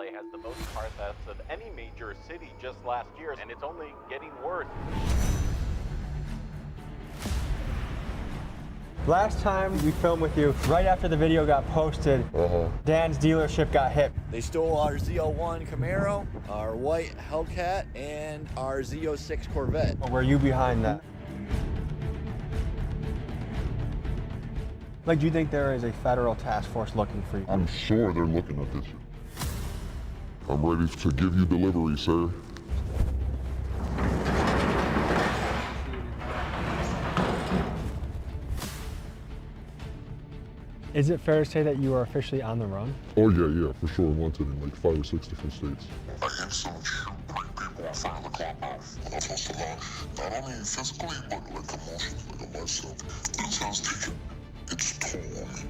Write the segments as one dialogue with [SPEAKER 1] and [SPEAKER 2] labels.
[SPEAKER 1] LA has the most car thefts of any major city just last year, and it's only getting worse.
[SPEAKER 2] Last time we filmed with you, right after the video got posted, Dan's dealership got hit.
[SPEAKER 3] They stole our Z01 Camaro, our white Hellcat, and our Z06 Corvette.
[SPEAKER 2] Were you behind that? Like, do you think there is a federal task force looking for you?
[SPEAKER 4] I'm sure they're looking at this. I'm ready to give you delivery, sir.
[SPEAKER 2] Is it fair to say that you are officially on the run?
[SPEAKER 4] Oh yeah, for sure. Wanted in like 5 or 6 different states.
[SPEAKER 5] I instantly shoot break people in front of the clubhouse. That's what's not only physically, but like emotionally on myself. This has taken its toll on me.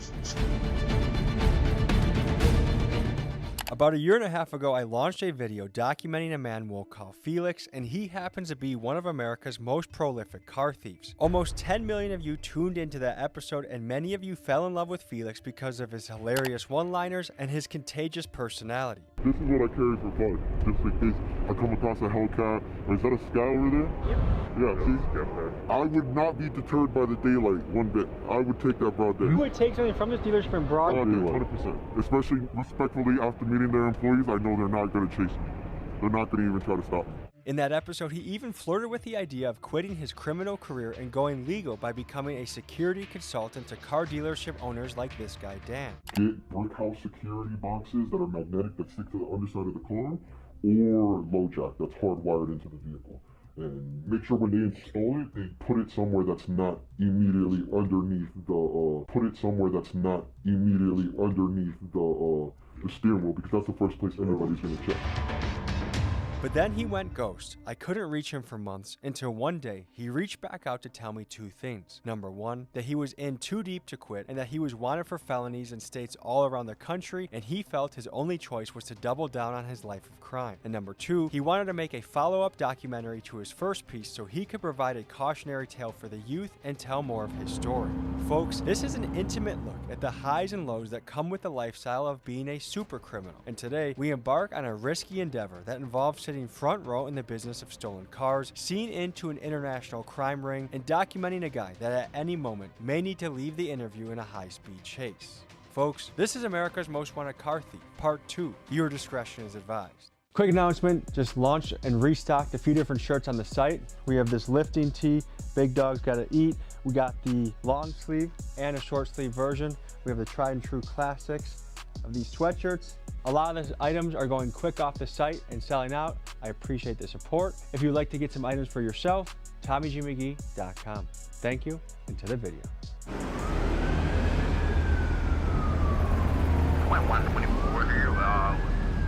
[SPEAKER 2] About a year and a half ago, I launched a video documenting a man we'll call Felix, and he happens to be one of America's most prolific car thieves. Almost 10 million of you tuned into that episode, and many of you fell in love with Felix because of his hilarious one-liners and his contagious personality.
[SPEAKER 4] This is what I carry for fun, just in case I come across a Hellcat. Or is that a Sky over there? Yep. Yeah, see? I would not be deterred by the daylight one bit. I would take that broad day.
[SPEAKER 2] You would take something from this dealership in broad daylight?
[SPEAKER 4] 100%. Especially respectfully after meeting their employees, I know they're not going to chase me. They're not going to even try to stop me.
[SPEAKER 2] In that episode, he even flirted with the idea of quitting his criminal career and going legal by becoming a security consultant to car dealership owners like this guy, Dan.
[SPEAKER 4] Get brick house security boxes that are magnetic that stick to the underside of the car, or low jack that's hardwired into the vehicle. And make sure when they install it, they put it somewhere that's not immediately underneath the steering wheel, because that's the first place anybody's gonna check.
[SPEAKER 2] But then he went ghost. I couldn't reach him for months until one day he reached back out to tell me 2 things. Number 1, that he was in too deep to quit and that he was wanted for felonies in states all around the country, and he felt his only choice was to double down on his life of crime. And number 2, he wanted to make a follow-up documentary to his first piece so he could provide a cautionary tale for the youth and tell more of his story. Folks, this is an intimate look at the highs and lows that come with the lifestyle of being a super criminal. And today, we embark on a risky endeavor that involves sitting front row in the business of stolen cars, seeing into an international crime ring, and documenting a guy that at any moment may need to leave the interview in a high-speed chase. Folks, this is America's Most Wanted Car Thief, Part 2. Your discretion is advised. Quick announcement, just launched and restocked a few different shirts on the site. We have this lifting tee, Big Dog's Gotta Eat. We got the long sleeve and a short sleeve version. We have the tried and true classics of these sweatshirts. A lot of the items are going quick off the site and selling out. I appreciate the support. If you'd like to get some items for yourself, TommyGMcGee.com. Thank you, and to the video.
[SPEAKER 6] 124 here,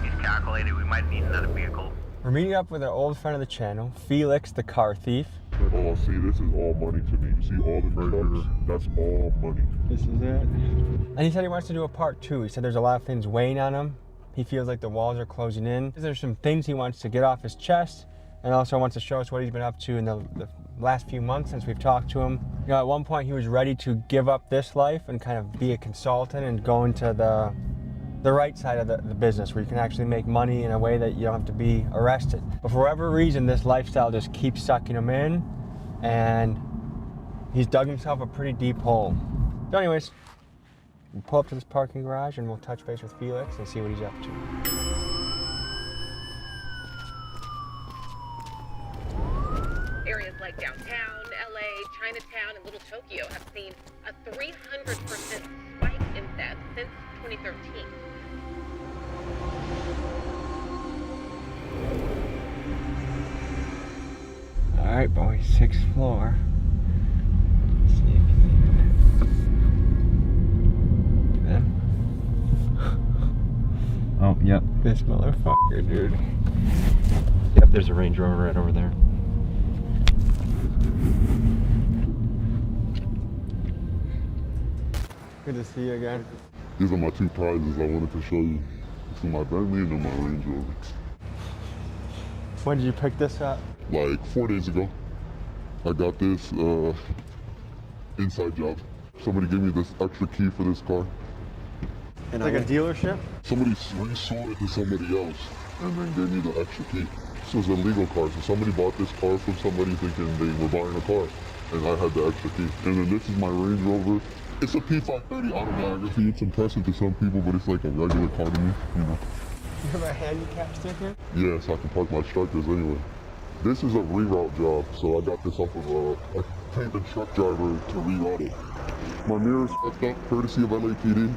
[SPEAKER 6] he's calculated we might need another vehicle.
[SPEAKER 2] We're meeting up with an old friend of the channel, Felix the car thief.
[SPEAKER 4] Oh, see, this is all money to me. You see all the trucks? That's all money.
[SPEAKER 2] This is it. And he said he wants to do a part 2. He said there's a lot of things weighing on him. He feels like the walls are closing in. There's some things he wants to get off his chest, and also wants to show us what he's been up to in the last few months since we've talked to him. You know, at one point he was ready to give up this life and kind of be a consultant and go into the right side of the business where you can actually make money in a way that you don't have to be arrested. But for whatever reason, this lifestyle just keeps sucking him in, and he's dug himself a pretty deep hole. So anyways, we'll pull up to this parking garage and we'll touch base with Felix and see what he's up to.
[SPEAKER 7] Areas like downtown, LA, Chinatown, and Little Tokyo have seen a 300% spike in theft since 2013.
[SPEAKER 2] All right, boys, 6th floor. Let's see if you can.
[SPEAKER 8] Oh, yep.
[SPEAKER 2] This motherfucker, dude.
[SPEAKER 8] Yep, there's a Range Rover right over there.
[SPEAKER 2] Good to see you again.
[SPEAKER 4] These are my 2 prizes I wanted to show you. This is my Bentley and then my Range Rover.
[SPEAKER 2] When did you pick this up?
[SPEAKER 4] Like 4 days ago. I got this inside job. Somebody gave me this extra key for this car.
[SPEAKER 3] And
[SPEAKER 2] Like
[SPEAKER 3] I
[SPEAKER 2] a
[SPEAKER 3] went-
[SPEAKER 2] dealership?
[SPEAKER 4] Somebody resold it to somebody else and then gave me the extra key. This was a legal car, so somebody bought this car from somebody thinking they were buying a car, and I had the extra key. And then this is my Range Rover. It's a P530 autobiography. It's impressive to some people, but it's like a regular car to me, you know.
[SPEAKER 2] You have a handicap sticker?
[SPEAKER 4] Yeah, so I can park my Strikers anyway. This is a reroute job, so I got this off of I paid the truck driver to reroute it. My mirror's fucked up, courtesy of LAPD.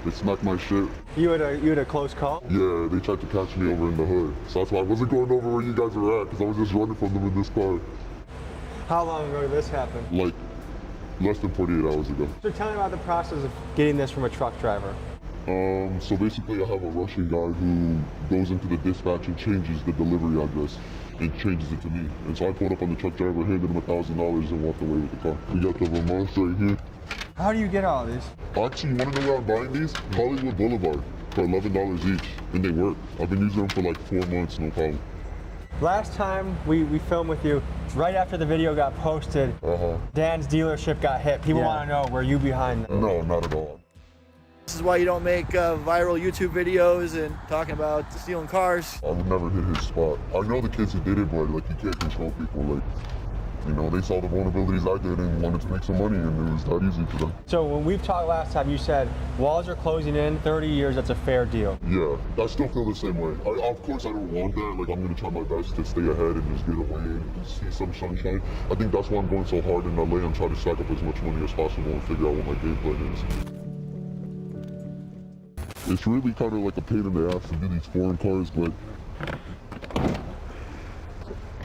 [SPEAKER 4] They smacked my shit.
[SPEAKER 2] You had a close call?
[SPEAKER 4] Yeah, they tried to catch me over in the hood. So that's why I wasn't going over where you guys were at, because I was just running from them in this car.
[SPEAKER 2] How long ago did this happen?
[SPEAKER 4] Like, less than 48 hours ago.
[SPEAKER 2] So tell me about the process of getting this from a truck driver.
[SPEAKER 4] So basically I have a Russian guy who goes into the dispatch and changes the delivery address and changes it to me. And so I pulled up on the truck driver, handed him $1,000 and walked away with the car. We got the Vermont right here.
[SPEAKER 2] How do you get all these?
[SPEAKER 4] Actually, you want to know where I'm buying these? Hollywood Boulevard for $11 each. And they work. I've been using them for like 4 months, no problem.
[SPEAKER 2] Last time we filmed with you, right after the video got posted, Dan's dealership got hit. People want to know, were you behind them?
[SPEAKER 4] No, not at all.
[SPEAKER 3] This is why you don't make viral YouTube videos and talking about stealing cars.
[SPEAKER 4] I would never hit his spot. I know the kids who did it, but like you can't control people. Like, you know, they saw the vulnerabilities I did and wanted to make some money, and it was that easy for them.
[SPEAKER 2] So when we've talked last time, you said walls are closing in, 30 years, that's a fair deal.
[SPEAKER 4] Yeah, I still feel the same way. Of course, I don't want that. Like, I'm gonna try my best to stay ahead and just get away and just see some sunshine. I think that's why I'm going so hard in LA. I'm trying to stack up as much money as possible and figure out what my game plan is. It's really kind of like a pain in the ass to do these foreign cars, but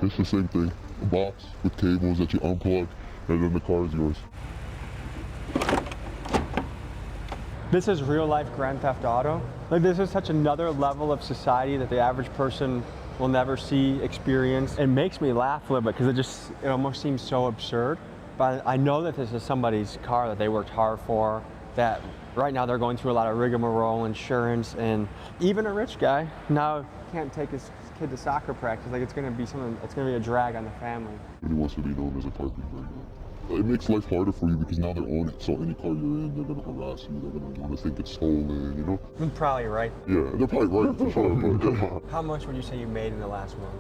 [SPEAKER 4] it's the same thing. A box with cables that you unplug, and then the car is yours.
[SPEAKER 2] This is real life Grand Theft Auto. Like, this is such another level of society that the average person will never see, experience. It makes me laugh a little bit because it almost seems so absurd. But I know that this is somebody's car that they worked hard for, that right now they're going through a lot of rigmarole, insurance, and even a rich guy now can't take his kid to soccer practice. Like, it's gonna be a drag on the family.
[SPEAKER 4] He wants to be known as a car thief right now. It makes life harder for you because now they're on it. So any car you're in, they're gonna harass you. They're gonna want to think it's stolen, you know?
[SPEAKER 2] You're probably right.
[SPEAKER 4] Yeah, they're probably right for sure. But
[SPEAKER 2] How much would you say you made in the last month?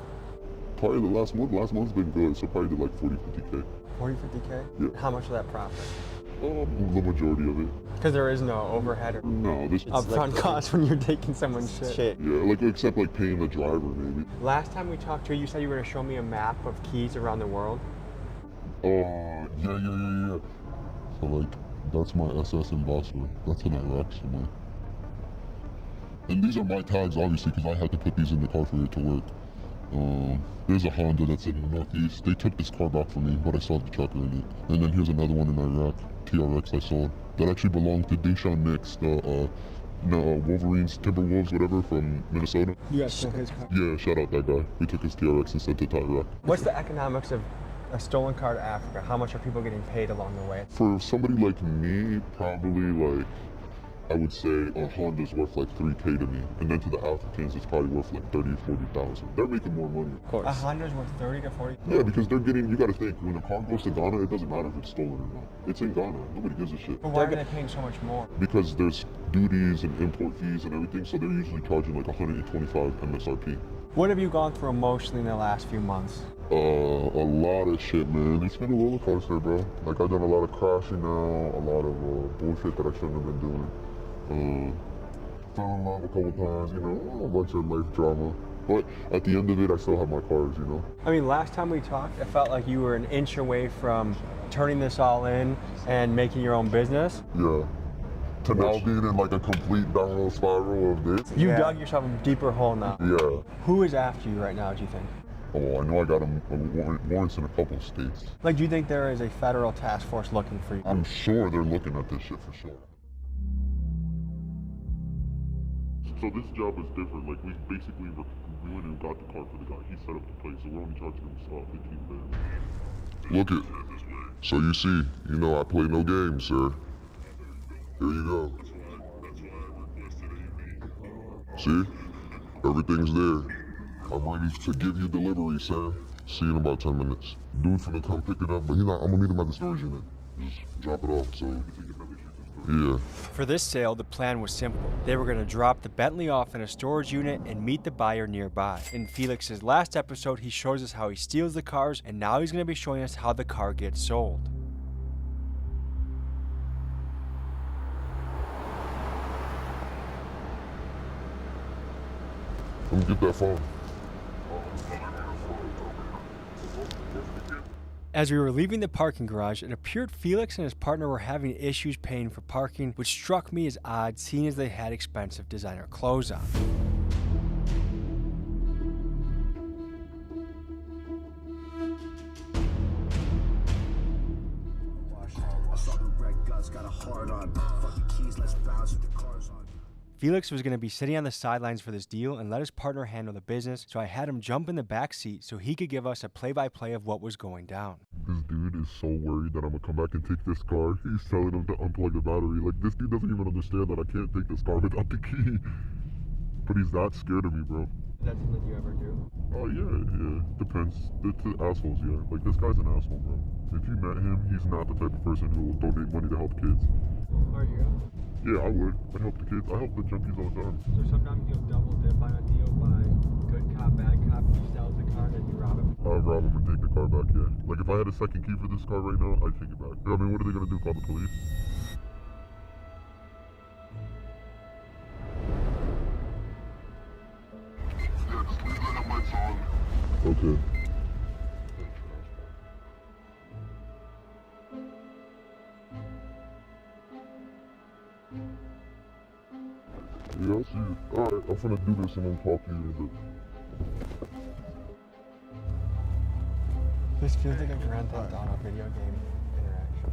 [SPEAKER 4] probably the last month. Last month's been good. So probably did like 40, 50K.
[SPEAKER 2] 40, 50K?
[SPEAKER 4] Yeah.
[SPEAKER 2] How much of that profit?
[SPEAKER 4] The majority of it.
[SPEAKER 2] Because there is no overhead or
[SPEAKER 4] No, this.
[SPEAKER 2] upfront cost when you're taking someone's shit.
[SPEAKER 4] Yeah, like except like paying the driver maybe.
[SPEAKER 2] Last time we talked to you, you said you were going to show me a map of keys around the world.
[SPEAKER 4] Yeah. So like, that's my SS Ambassador. That's in Iraq somewhere. And these are my tags, obviously, because I had to put these in the car for it to work. There's a Honda that's in the Northeast. They took this car back from me, but I saw the trucker in it. And then here's another one in Iraq, TRX I sold. That actually belonged to Deshaun Nix, the Wolverines, Timberwolves, whatever, from Minnesota.
[SPEAKER 2] You guys took his car.
[SPEAKER 4] Yeah, shout out that guy. We took his TRX and sent it to Iraq.
[SPEAKER 2] What's the economics of a stolen car to Africa? How much are people getting paid along the way?
[SPEAKER 4] For somebody like me, probably like, I would say a Honda's worth like 3K to me. And then to the Africans, it's probably worth like 30, 40,000. They're making more money.
[SPEAKER 2] Of course. A Honda's worth 30 to 40.
[SPEAKER 4] Yeah, because they're getting, you gotta think, when a car goes to Ghana, it doesn't matter if it's stolen or not. It's in Ghana. Nobody gives a shit.
[SPEAKER 2] But why are they paying so much more?
[SPEAKER 4] Because there's duties and import fees and everything, so they're usually charging like 125 MSRP.
[SPEAKER 2] What have you gone through emotionally in the last few months?
[SPEAKER 4] A lot of shit, man. It's been a roller coaster, bro. Like, I've done a lot of crashing now, a lot of bullshit that I shouldn't have been doing. Fell in love a couple times, you know, a bunch of life drama. But at the end of it, I still have my cars, you know.
[SPEAKER 2] I mean, last time we talked, it felt like you were an inch away from turning this all in and making your own business.
[SPEAKER 4] Yeah. To now being in like a complete downward spiral of this.
[SPEAKER 2] You dug yourself a deeper hole now.
[SPEAKER 4] Yeah.
[SPEAKER 2] Who is after you right now, do you think?
[SPEAKER 4] Oh, I know I got warrants in a couple of states.
[SPEAKER 2] Like, do you think there is a federal task force looking for you?
[SPEAKER 4] I'm sure they're looking at this shit for sure. So this job is different. Like, we basically went and got the car for the guy. He set up the place, so we're only charging him 15 grand. Look it. So you see, you know I play no games, sir. Here you go. See? Everything's there. I'm ready to give you delivery, sir. See you in about 10 minutes. Dude's gonna come pick it up, but I'm gonna meet him at the storage unit. Just drop it off so we can take another shit to the Yeah.
[SPEAKER 2] For this sale, the plan was simple. They were going to drop the Bentley off in a storage unit and meet the buyer nearby. In Felix's last episode, he shows us how he steals the cars, and now he's going to be showing us how the car gets sold.
[SPEAKER 4] Let me get that phone.
[SPEAKER 2] As we were leaving the parking garage, it appeared Felix and his partner were having issues paying for parking, which struck me as odd seeing as they had expensive designer clothes on. Felix was going to be sitting on the sidelines for this deal and let his partner handle the business, so I had him jump in the back seat so he could give us a play-by-play of what was going down.
[SPEAKER 4] This dude is so worried that I'm gonna come back and take this car. He's telling him to unplug the battery. Like, this dude doesn't even understand that I can't take this car without the key. But he's that scared of me, bro.
[SPEAKER 2] That's something you ever do?
[SPEAKER 4] Oh, yeah. Depends. It's assholes, yeah. Like, this guy's an asshole, bro. If you met him, he's not the type of person who will donate money to help kids.
[SPEAKER 2] Are you?
[SPEAKER 4] Yeah, I would. I'd help the kids. I help the junkies all the time.
[SPEAKER 2] So sometimes you'll double dip on a deal by good cop, bad cop, he sells the car and then you rob him?
[SPEAKER 4] I'd rob him and take the car back, yeah. Like, if I had a second key for this car right now, I'd take it back. I mean, what are they gonna do, call the police? Okay. Yeah, I'll see you. Alright, I'm gonna do this and then talk to you in a bit.
[SPEAKER 2] This feels like a Grand Theft Auto video game interaction.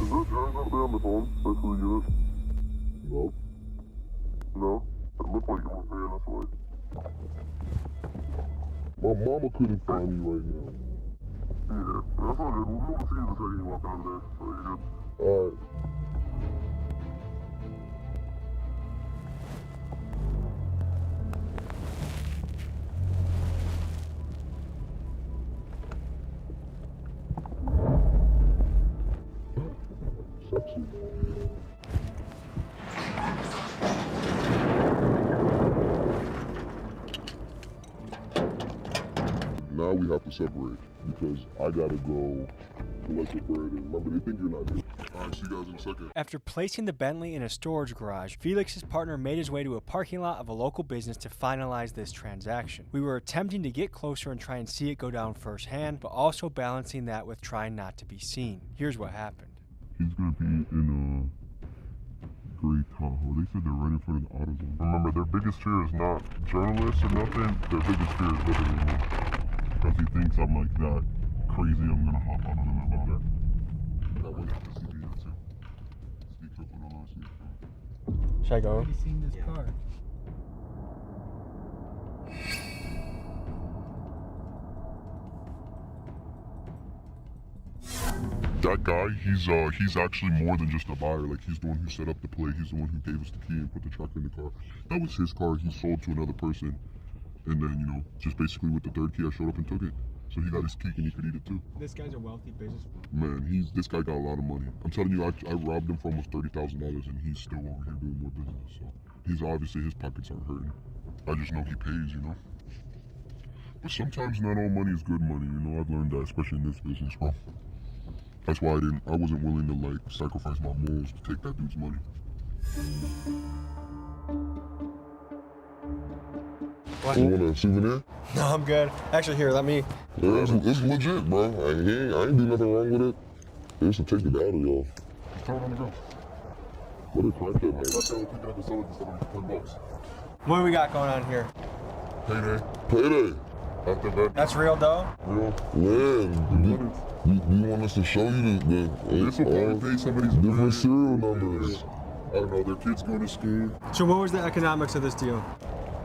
[SPEAKER 4] Is there guys out there on the phone? Especially yours? No. No? It looked like it was there, that's why. My mama couldn't find me right now. Yeah, that's all good. We'll see you the second you walk out there. So you're good. Alright. Sexy. Now we have to separate because I gotta go collect the bread and remember they think you're not here. Alright, see you guys in a second.
[SPEAKER 2] After placing the Bentley in a storage garage, Felix's partner made his way to a parking lot of a local business to finalize this transaction. We were attempting to get closer and try and see it go down firsthand, but also balancing that with trying not to be seen. Here's what happened.
[SPEAKER 4] He's gonna be in a gray Tahoe. They said they're right in front of the AutoZone. Remember, their biggest fear is not journalists or nothing. Their biggest fear is living in here. Because he thinks I'm like that crazy, I'm gonna hop on him about that. That way, just to be here too. Just be careful, don't let me see.
[SPEAKER 2] Should I go?
[SPEAKER 9] Have you seen this car?
[SPEAKER 4] That guy, he's actually more than just a buyer. Like, he's the one who set up the play. He's the one who gave us the key and put the truck in the car. That was his car. He sold to another person. And then, you know, just basically with the third key, I showed up and took it. So he got his cake and he could eat it too.
[SPEAKER 2] This guy's a wealthy businessman.
[SPEAKER 4] Man, this guy got a lot of money. I'm telling you, I robbed him for almost $30,000 and he's still over here doing more business. So he's obviously, his pockets aren't hurting. I just know he pays, you know. But sometimes not all money is good money, you know. I've learned that, especially in this business, bro. That's why I wasn't willing to like sacrifice my morals to take that dude's money.
[SPEAKER 2] What?
[SPEAKER 4] You want a souvenir?
[SPEAKER 2] No, I'm good. Actually, here, let me.
[SPEAKER 4] Yeah, it's legit, bro. I ain't do nothing wrong with it. Just to take the battery off. Just throw it on the ground. What a crack that, man. That's how we pick it up and sell it for $10.
[SPEAKER 2] What do we got going on here?
[SPEAKER 4] Payday. Payday. After that.
[SPEAKER 2] That's real dough?
[SPEAKER 4] Real. Yeah. You want us to show you the this will probably pay somebody's different serial numbers. I don't know, their kids go to school.
[SPEAKER 2] So what was the economics of this deal?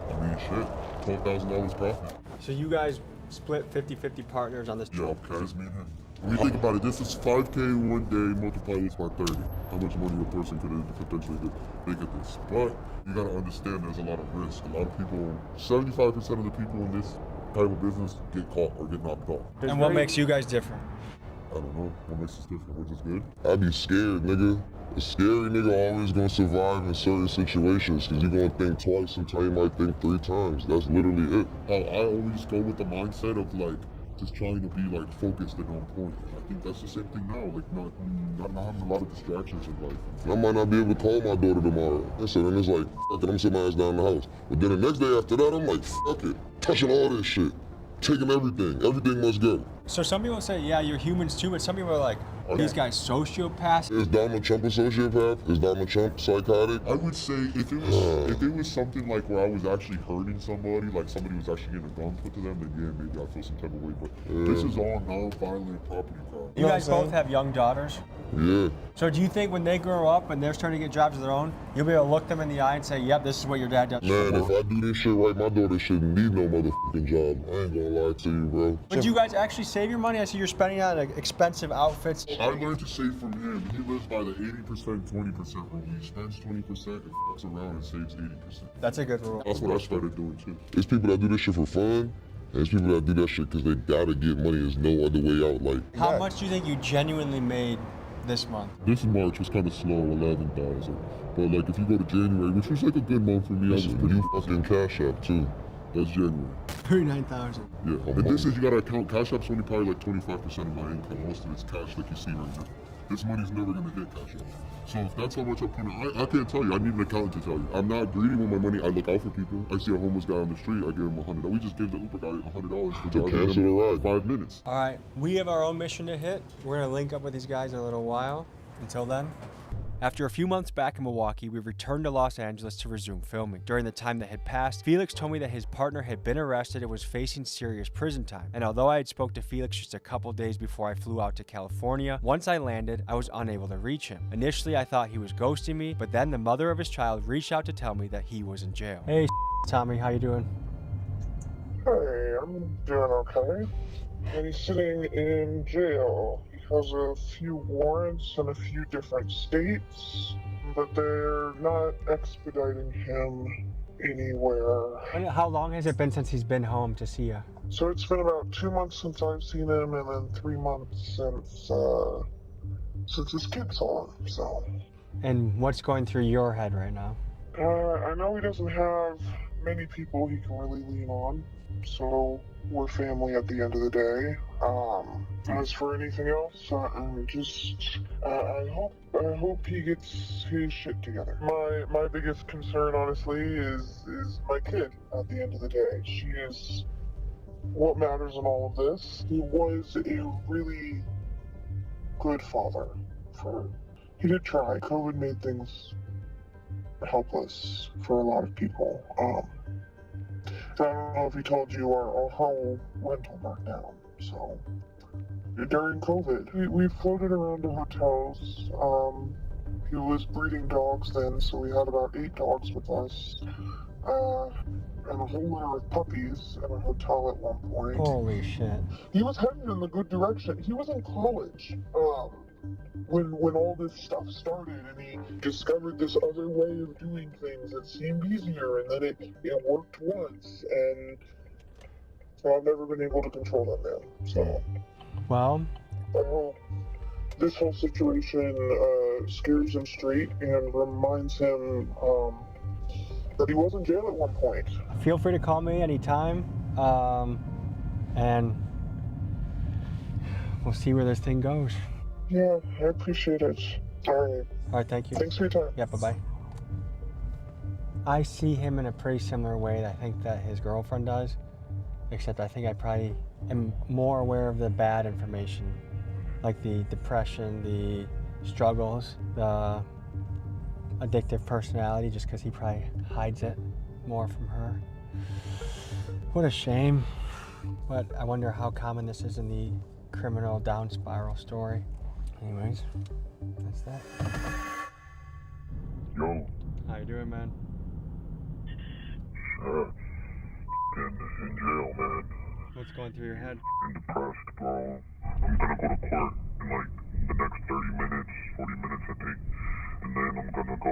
[SPEAKER 4] I mean, shit. $12,000 profit.
[SPEAKER 2] So you guys split 50-50 partners on this.
[SPEAKER 4] Yeah, okay. Just me and him. When you think about it, this is 5K one day, multiply this by 30. How much money a person could potentially make at this. But you gotta understand there's a lot of risk. A lot of people, 75% of the people in this type of business get caught or get knocked off.
[SPEAKER 2] And what makes you guys different?
[SPEAKER 4] I don't know. What makes us different? We're just good. I'd be scared, nigga. A scary nigga always gonna survive in certain situations because you're gonna think twice, sometimes you might think 3 times. That's literally it. I always go with the mindset of like, just trying to be like focused and on point. I think that's the same thing now, like not having a lot of distractions in life. I might not be able to call my daughter tomorrow. And so then it's like, fuck it, I'm sitting my ass down in the house. But then the next day after that, I'm like, fuck it, touching all this shit, taking everything must go.
[SPEAKER 2] So some people say, yeah, you're humans too, but some people are like, these guys sociopaths.
[SPEAKER 4] Is Donald Trump a sociopath? Is Donald Trump psychotic? I would say if it was something like where I was actually hurting somebody, like somebody was actually getting a gun put to them, then yeah, maybe I'd feel some type of way. But this is all non-violent property crime.
[SPEAKER 2] You guys both have young daughters.
[SPEAKER 4] Yeah.
[SPEAKER 2] So do you think when they grow up and they're starting to get jobs of their own, you'll be able to look them in the eye and say, yep, this is what your dad does?
[SPEAKER 4] Man, if I do this shit right, my daughter shouldn't need no motherfucking job. I ain't gonna lie to you, bro.
[SPEAKER 2] But do you guys actually save your money? I see you're spending on expensive outfits.
[SPEAKER 4] I learned to save from him. He lives by the 80%, 20% rule. He spends 20% and fucks around and saves 80%.
[SPEAKER 2] That's a good rule.
[SPEAKER 4] That's what I started doing too. There's people that do this shit for fun, and there's people that do that shit because they gotta get money. There's no other way out. Like,
[SPEAKER 2] how much do you think you genuinely made this month?
[SPEAKER 4] This March was kind of slow, 11,000. But like if you go to January, which was like a good month for me, I was pretty fucking Cash App too. That's January.
[SPEAKER 2] 39,000.
[SPEAKER 4] Yeah. And this is, you gotta account, Cash App's only probably like 25% of my income. Most of it's cash like you see right now. This money's never gonna hit Cash App. So if that's how much I put in, I can't tell you. I need an accountant to tell you. I'm not greedy with my money. I look out for people. I see a homeless guy on the street, I give him $100. We just gave the Uber guy $100 to cancel a ride. 5 minutes.
[SPEAKER 2] All right, we have our own mission to hit. We're gonna link up with these guys in a little while. Until then. After a few months back in Milwaukee, we returned to Los Angeles to resume filming. During the time that had passed, Felix told me that his partner had been arrested and was facing serious prison time. And although I had spoke to Felix just a couple days before I flew out to California, once I landed, I was unable to reach him. Initially, I thought he was ghosting me, but then the mother of his child reached out to tell me that he was in jail. Hey, Tommy, how you doing?
[SPEAKER 9] Hey, I'm doing okay. And he's sitting in jail. Has a few warrants in a few different states, but they're not expediting him anywhere.
[SPEAKER 2] How long has it been since he's been home to see you?
[SPEAKER 9] So it's been about 2 months since I've seen him, and then 3 months since his kid's on. So.
[SPEAKER 2] And what's going through your head right now?
[SPEAKER 9] I know he doesn't have many people he can really lean on, so we're family at the end of the day. As for anything else, I hope he gets his shit together. My biggest concern, honestly, is my kid. At the end of the day, she is what matters in all of this. He was a really good father. He did try. COVID made things helpless for a lot of people. I don't know if he told you our whole rental burned down. So during COVID, we floated around to hotels. He was breeding dogs then, so we had about 8 dogs with us, and a whole lot of puppies in a hotel at one point.
[SPEAKER 2] Holy shit!
[SPEAKER 9] He was headed in the good direction. He was in college. When all this stuff started, and he discovered this other way of doing things that seemed easier, and then it worked once, and so I've never been able to control that man. So,
[SPEAKER 2] well,
[SPEAKER 9] I hope this whole situation scares him straight and reminds him that he was in jail at one point.
[SPEAKER 2] Feel free to call me anytime, and we'll see where this thing goes.
[SPEAKER 9] Yeah, I appreciate it. All
[SPEAKER 2] right, thank you.
[SPEAKER 9] Thanks for your time.
[SPEAKER 2] Yeah, bye-bye. I see him in a pretty similar way that I think that his girlfriend does, except I think I probably am more aware of the bad information, like the depression, the struggles, the addictive personality, just because he probably hides it more from her. What a shame. But I wonder how common this is in the criminal down spiral story. Anyways, that's that.
[SPEAKER 4] Yo.
[SPEAKER 2] How you doing, man?
[SPEAKER 4] In jail, man.
[SPEAKER 2] What's going through your head?
[SPEAKER 4] I'm depressed, bro. I'm gonna go to court in like the next 30 minutes, 40 minutes, I think. And then I'm gonna go,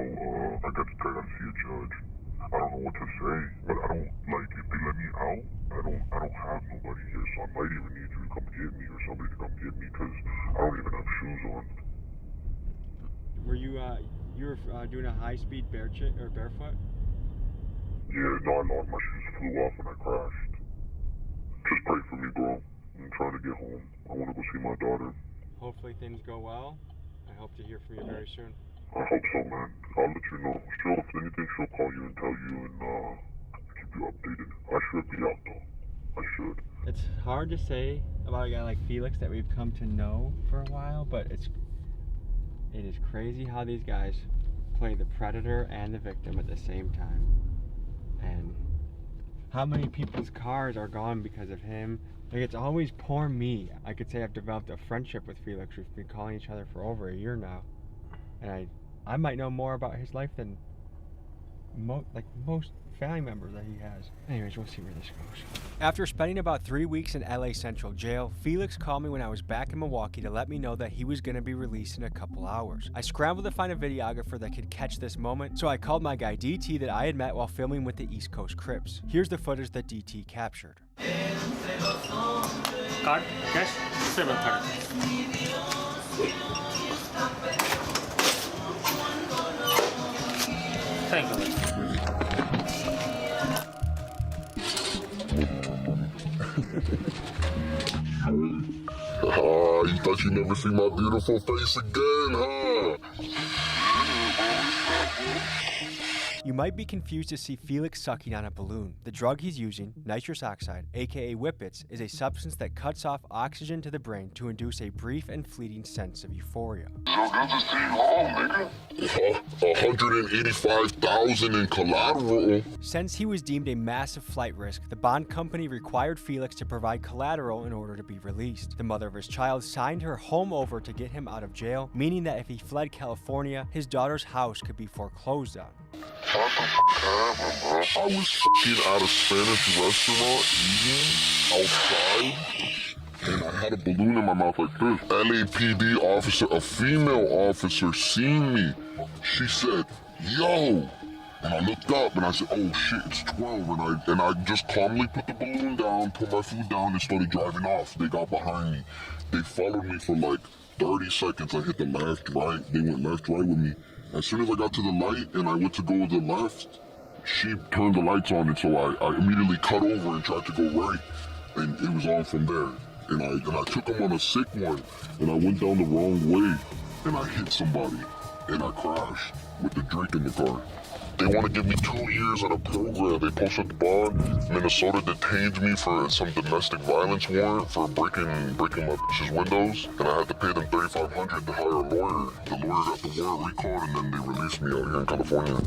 [SPEAKER 4] I gotta see a judge. I don't know what to say, but I don't, like, if they let me out, I don't have nobody here, so I might even need you to come get me or somebody to come get me, because I don't even have shoes on.
[SPEAKER 2] Were you doing a high-speed barefoot?
[SPEAKER 4] Yeah, no, I lost my shoes, flew off when I crashed. Just pray for me, bro. I'm trying to get home. I want to go see my daughter.
[SPEAKER 2] Hopefully things go well. I hope to hear from you very soon.
[SPEAKER 4] I hope so, man. I'll let you know. She'll, if anything, she'll call you and tell you and keep you updated. I should be out, though. I should.
[SPEAKER 2] It's hard to say about a guy like Felix that we've come to know for a while, but it is crazy how these guys play the predator and the victim at the same time. And how many people's cars are gone because of him. Like, it's always poor me. I could say I've developed a friendship with Felix. We've been calling each other for over a year now. And I might know more about his life than most family members that he has. Anyways, we'll see where this goes. After spending about 3 weeks in LA Central Jail, Felix called me when I was back in Milwaukee to let me know that he was going to be released in a couple hours. I scrambled to find a videographer that could catch this moment, so I called my guy DT that I had met while filming with the East Coast Crips. Here's the footage that DT captured.
[SPEAKER 10] Card, cash, 730. Thank you.
[SPEAKER 4] You thought you'd never see my beautiful face again, huh?
[SPEAKER 2] You might be confused to see Felix sucking on a balloon. The drug he's using, nitrous oxide, aka Whippets, is a substance that cuts off oxygen to the brain to induce a brief and fleeting sense of euphoria.
[SPEAKER 4] So good to see you home, nigga. 185,000 in collateral.
[SPEAKER 2] Since he was deemed a massive flight risk, the bond company required Felix to provide collateral in order to be released. The mother of his child signed her home over to get him out of jail, meaning that if he fled California, his daughter's house could be foreclosed on.
[SPEAKER 4] I was fucking at a Spanish restaurant eating outside, and I had a balloon in my mouth like this. LAPD officer, a female officer, seen me. She said, "Yo," and I looked up and I said, "Oh shit, it's 12." And I just calmly put the balloon down, put my food down, and started driving off. They got behind me. They followed me for like 30 seconds. I hit the left, right. They went left, right with me. As soon as I got to the light and I went to go to the left, she turned the lights on, and so I immediately cut over and tried to go right, and it was on from there. And I took them on a sick one, and I went down the wrong way, and I hit somebody, and I crashed with the drink in the car. They want to give me 2 years on a program. They posted the bond. Minnesota detained me for some domestic violence warrant for breaking my bitch's windows, and I had to pay them $3,500 to hire a lawyer. The lawyer got the warrant recalled, and then they released me out here in California.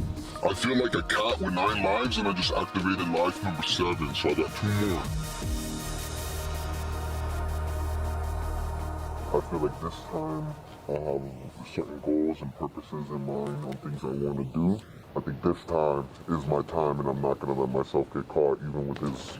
[SPEAKER 4] I feel like a cat with 9 lives, and I just activated life number 7, so I got 2 more. I feel like this time I have certain goals and purposes in mind on things I want to do. I think this time is my time, and I'm not going to let myself get caught even with this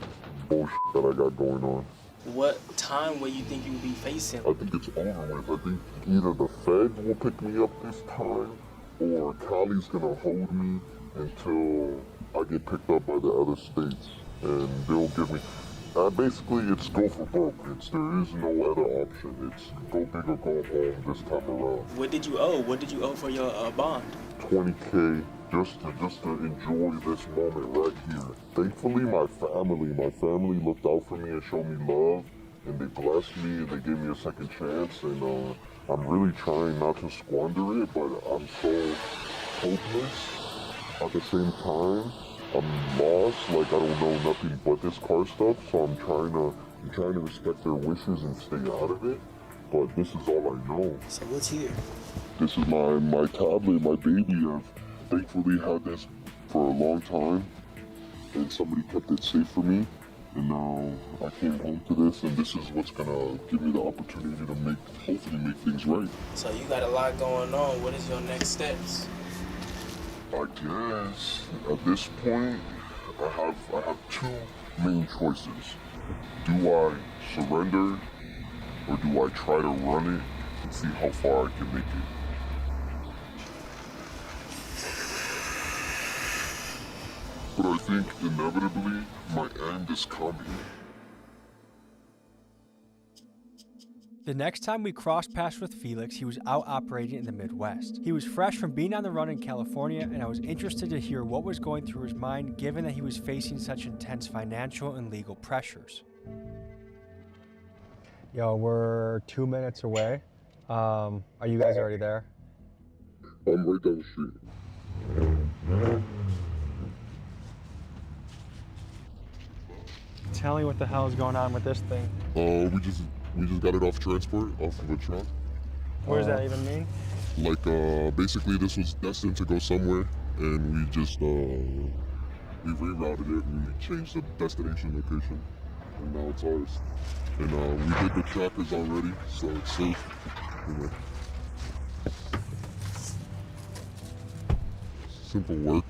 [SPEAKER 4] bullshit that I got going on.
[SPEAKER 11] What time will you think you will be facing?
[SPEAKER 4] I think it's over with. I think either the feds will pick me up this time, or Cali's going to hold me until I get picked up by the other states, and they'll give me... basically, it's go for broke. There is no other option. It's go big or go home this time around.
[SPEAKER 11] What did you owe? What did you owe for your bond?
[SPEAKER 4] $20K just to enjoy this moment right here. Thankfully, my family looked out for me and showed me love, and they blessed me and they gave me a second chance. And I'm really trying not to squander it, but I'm so hopeless. At the same time, I'm lost, like I don't know nothing but this car stuff, so I'm trying to respect their wishes and stay out of it, but this is all I know.
[SPEAKER 11] So what's here?
[SPEAKER 4] This is my tablet, my baby. I've thankfully had this for a long time, and somebody kept it safe for me, and now I came home to this, and this is what's gonna give me the opportunity to hopefully make things right.
[SPEAKER 11] So you got a lot going on. What is your next steps?
[SPEAKER 4] I guess at this point, I have 2 main choices. Do I surrender or do I try to run it and see how far I can make it? But I think inevitably my end is coming.
[SPEAKER 2] The next time we crossed paths with Felix, he was out operating in the Midwest. He was fresh from being on the run in California, and I was interested to hear what was going through his mind given that he was facing such intense financial and legal pressures. Yo, we're 2 minutes away. Are you guys already there?
[SPEAKER 4] I'm right down the street.
[SPEAKER 2] Tell me what the hell is going on with this thing.
[SPEAKER 4] We just got it off transport, off of a truck.
[SPEAKER 2] What does that even mean?
[SPEAKER 4] Like, basically this was destined to go somewhere, and we just, we rerouted it, and we changed the destination location, and now it's ours. And, we did the trackers already, so it's safe, you know. Simple work.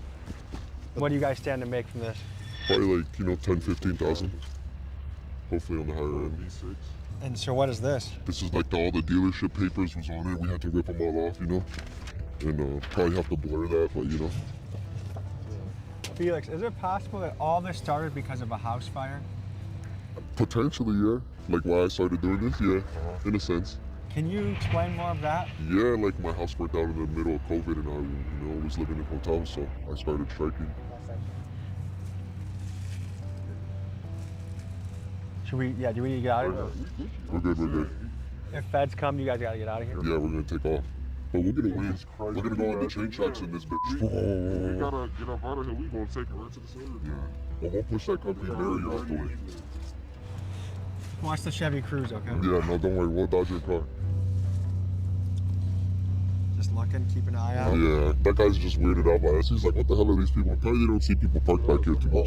[SPEAKER 2] What do you guys stand to make from this?
[SPEAKER 4] Probably like, 10, 15,000. Hopefully on the higher end. V6.
[SPEAKER 2] And so what is this?
[SPEAKER 4] This is like all the dealership papers was on it. We had to rip them all off, and probably have to blur that, but
[SPEAKER 2] Felix, is it possible that all this started because of a house fire?
[SPEAKER 4] Potentially, yeah. Like why I started doing this, yeah, in a sense.
[SPEAKER 2] Can you explain more of that?
[SPEAKER 4] Yeah, like my house burnt out in the middle of COVID, and I, was living in hotels, so I started striking.
[SPEAKER 2] Do we need to get out of here?
[SPEAKER 4] We're good.
[SPEAKER 2] If feds come, you guys gotta get out of here?
[SPEAKER 4] Yeah, we're gonna take off. But we're gonna win. We're gonna go on the train tracks in this bitch.
[SPEAKER 9] We gotta get up out of here. We gonna take it right to the center.
[SPEAKER 4] Yeah. But we'll push that company Mary off the way.
[SPEAKER 2] Watch the Chevy Cruze, okay?
[SPEAKER 4] Yeah, no, don't worry. We'll dodge your car.
[SPEAKER 2] Just looking, keep an eye out.
[SPEAKER 4] Yeah, that guy's just weirded out by us. He's like, what the hell are these people? Apparently they don't see people parked back here too much.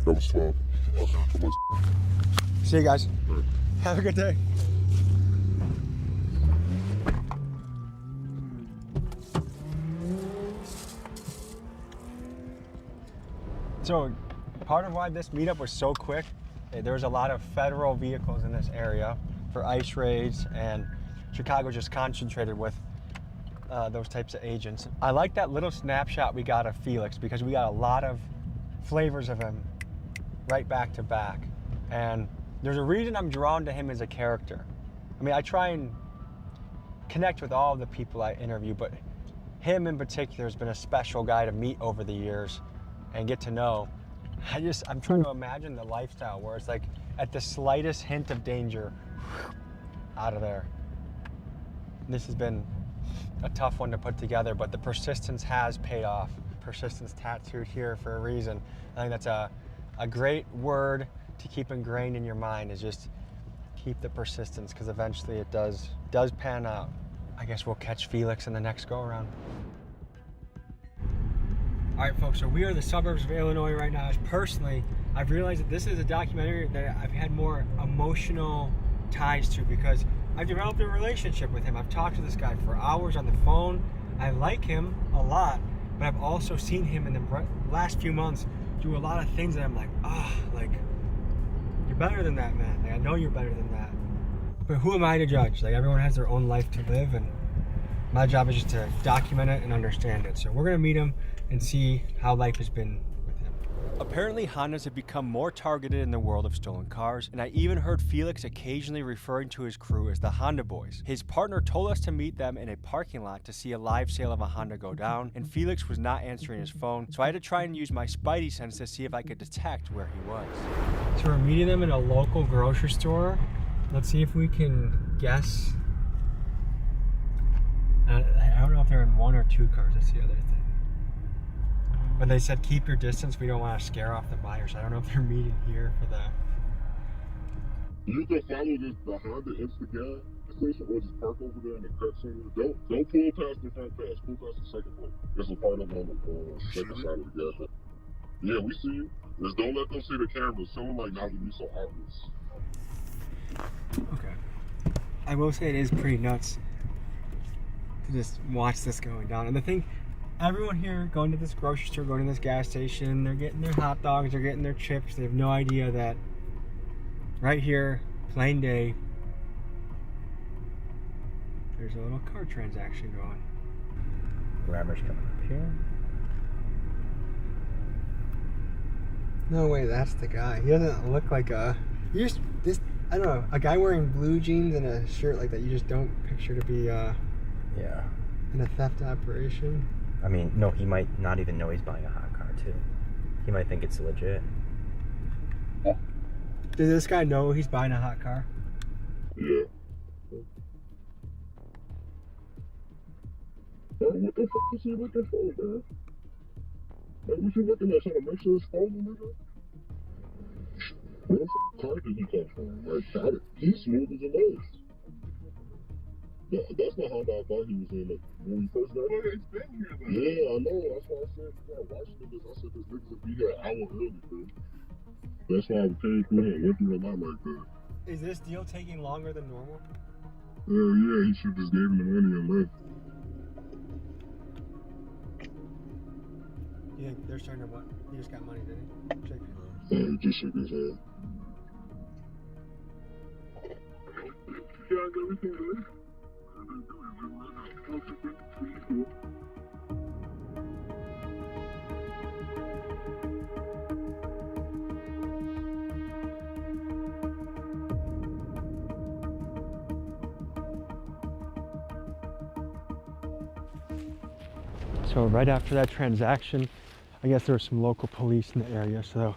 [SPEAKER 4] That was 12. Come on.
[SPEAKER 2] See you guys.
[SPEAKER 4] Right.
[SPEAKER 2] Have a good day. So, part of why this meetup was so quick, there was a lot of federal vehicles in this area for ICE raids, and Chicago just concentrated with those types of agents. I like that little snapshot we got of Felix because we got a lot of flavors of him right back to back. And there's a reason I'm drawn to him as a character. I mean, I try and connect with all of the people I interview, but him in particular has been a special guy to meet over the years and get to know. I'm trying to imagine the lifestyle where it's like at the slightest hint of danger, out of there. This has been a tough one to put together, but the persistence has paid off. Persistence tattooed here for a reason. I think that's a great word to keep ingrained in your mind, is just keep the persistence, because eventually it does pan out. I guess we'll catch Felix in the next go around. All right, folks, so we are in the suburbs of Illinois right now. Personally, I've realized that this is a documentary that I've had more emotional ties to because I've developed a relationship with him. I've talked to this guy for hours on the phone. I like him a lot, but I've also seen him in the last few months do a lot of things that I'm like, like, you're better than that, man. Like, I know you're better than that. But who am I to judge? Like, everyone has their own life to live, and my job is just to document it and understand it. So we're gonna meet him and see how life has been with him. Apparently, Hondas have become more targeted in the world of stolen cars, and I even heard Felix occasionally referring to his crew as the Honda Boys. His partner told us to meet them in a parking lot to see a live sale of a Honda go down, and Felix was not answering his phone, so I had to try and use my spidey sense to see if I could detect where he was. So we're meeting them in a local grocery store. Let's see if we can guess. I don't know if they're in one or two cars. That's the other thing. But they said keep your distance. We don't want to scare off the buyers. I don't know if they're meeting here for the.
[SPEAKER 4] You can follow the Honda Instagram station or just park over there in the cut center. Don't pull past the front pass. Pull past the second one. This is part of on the second side of the gas. Yeah, we see you. Just don't let them see the cameras. Tell them like not to be so obvious.
[SPEAKER 2] Okay. I will say it is pretty nuts to just watch this going down. And the thing, everyone here going to this grocery store, going to this gas station, they're getting their hot dogs, they're getting their chips. They have no idea that right here, plain day, there's a little car transaction going.
[SPEAKER 8] Grammar's coming up here.
[SPEAKER 2] No way, that's the guy. He doesn't look like a... I don't know, a guy wearing blue jeans and a shirt like that, you just don't picture to be
[SPEAKER 8] Yeah.
[SPEAKER 2] in a theft operation.
[SPEAKER 8] I mean, no, he might not even know he's buying a hot car, too. He might think it's legit.
[SPEAKER 2] Does this guy know he's buying a hot car?
[SPEAKER 4] Yeah. What the fuck is he looking for, man? Like, what you looking at? Trying to make sure it's stolen, nigga? Where the fuck car did he come from? Like, he's smooth as a nose. Yeah, that's the Honda I thought he was in. Like, when we first got here. It's been here, though. Yeah, I know. That's why I said, before I watched this, I said this nigga would be here an hour early, bro. That's why I came through here and went through a lot like that.
[SPEAKER 2] Is this deal taking longer than normal?
[SPEAKER 4] Yeah, he should just gave him the money and left.
[SPEAKER 2] You think they're starting to what? He just got money, did he? Check.
[SPEAKER 4] He just shook his head. You guys, everything good?
[SPEAKER 2] So right after that transaction, I guess there was some local police in the area, so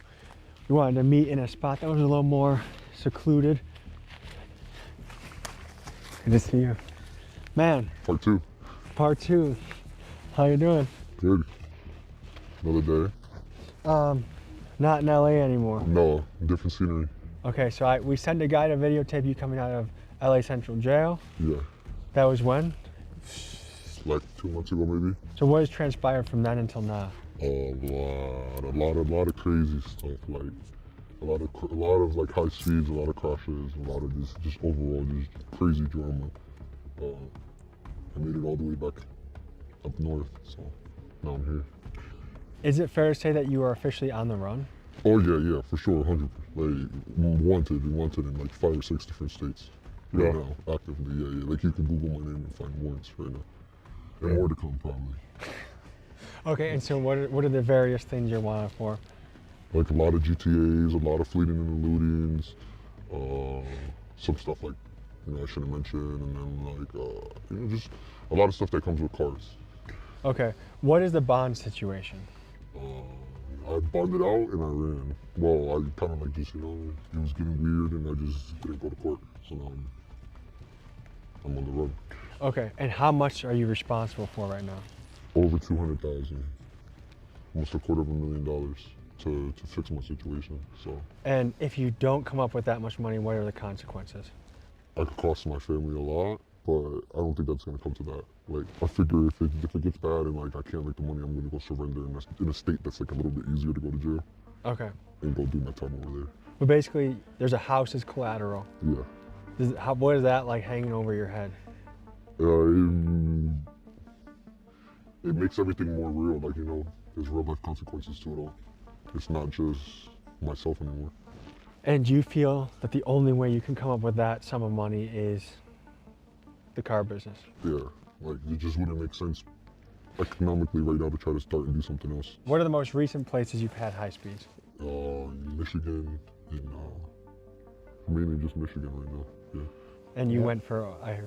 [SPEAKER 2] we wanted to meet in a spot that was a little more secluded. Good to see you. Man.
[SPEAKER 4] Part two.
[SPEAKER 2] Part two. How you doing?
[SPEAKER 4] Good. Another day.
[SPEAKER 2] Not in LA anymore.
[SPEAKER 4] No, different scenery.
[SPEAKER 2] Okay, so we sent a guy to videotape you coming out of LA Central Jail.
[SPEAKER 4] Yeah.
[SPEAKER 2] That was when?
[SPEAKER 4] Like 2 months ago, maybe.
[SPEAKER 2] So what has transpired from then until now?
[SPEAKER 4] A lot of crazy stuff. Like a lot of like high speeds, a lot of crashes, a lot of just overall just crazy drama. I made it all the way back up north, so now I'm here.
[SPEAKER 2] Is it fair to say that you are officially on the run?
[SPEAKER 4] Oh yeah, for sure, 100. Like wanted in like 5 or 6 different states. Right now, actively, yeah. Like you can Google my name and find warrants right now. And more to come, probably.
[SPEAKER 2] Okay, and so what are the various things you're wanted for?
[SPEAKER 4] Like a lot of GTAs, a lot of fleeting and eludings, some stuff like, I shouldn't mention, and then like, just a lot of stuff that comes with cars.
[SPEAKER 2] Okay, what is the bond situation?
[SPEAKER 4] I bonded out and I ran. Well, I kind of like just, it was getting weird and I just didn't go to court. So now I'm on the road.
[SPEAKER 2] Okay, and how much are you responsible for right now?
[SPEAKER 4] Over 200,000, almost $250,000 to fix my situation. So. And
[SPEAKER 2] if you don't come up with that much money, what are the consequences?
[SPEAKER 4] I could cost my family a lot, but I don't think that's gonna come to that. Like, I figure if it gets bad and like I can't make the money, I'm gonna go surrender in a state that's like a little bit easier to go to jail.
[SPEAKER 2] Okay.
[SPEAKER 4] And go do my time over there.
[SPEAKER 2] But basically, there's a house as collateral.
[SPEAKER 4] Yeah.
[SPEAKER 2] What is that like hanging over your head?
[SPEAKER 4] It makes everything more real, like, there's real life consequences to it all. It's not just myself anymore.
[SPEAKER 2] And do you feel that the only way you can come up with that sum of money is the car business?
[SPEAKER 4] Yeah, like it just wouldn't make sense economically right now to try to start and do something else.
[SPEAKER 2] What are the most recent places you've had high speeds?
[SPEAKER 4] Michigan and mainly just Michigan right now, yeah.
[SPEAKER 2] And you went for, I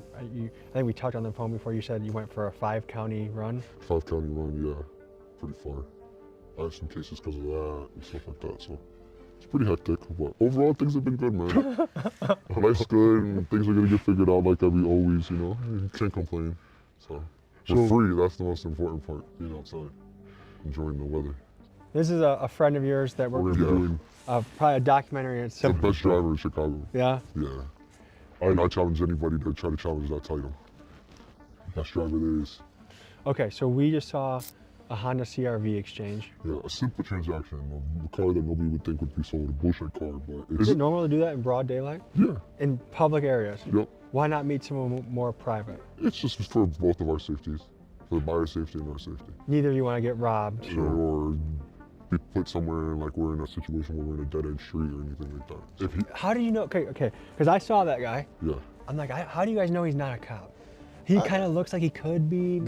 [SPEAKER 2] think we talked on the phone before, you said you went for a 5-county run?
[SPEAKER 4] 5-county run, yeah, pretty far. I have some cases because of that and stuff like that, so it's pretty hectic, but overall things have been good, man. Life's good and things are gonna get figured out like we always, you can't complain. So we're free, that's the most important part, being outside, enjoying the weather.
[SPEAKER 2] This is a friend of yours that we're
[SPEAKER 4] doing
[SPEAKER 2] probably a documentary. It's
[SPEAKER 4] the best driver in Chicago.
[SPEAKER 2] Yeah?
[SPEAKER 4] Yeah. And I challenge anybody to try to challenge that title. Best driver there is.
[SPEAKER 2] Okay, so we just saw a Honda CR-V exchange.
[SPEAKER 4] Yeah, a simple transaction. A car that nobody would think would be sold, a bullshit car, but
[SPEAKER 2] is it normal to do that in broad daylight?
[SPEAKER 4] Yeah.
[SPEAKER 2] In public areas?
[SPEAKER 4] Yep.
[SPEAKER 2] Why not meet someone more private?
[SPEAKER 4] It's just for both of our safeties. for buyer safety and our safety.
[SPEAKER 2] Neither of you want to get robbed.
[SPEAKER 4] So, or be put somewhere like we're in a situation where we're in a dead end street or anything like that. If he,
[SPEAKER 2] How do you know? Okay, because I saw that guy.
[SPEAKER 4] yeah.
[SPEAKER 2] I'm like, how do you guys know he's not a cop? He kind of looks like he could be.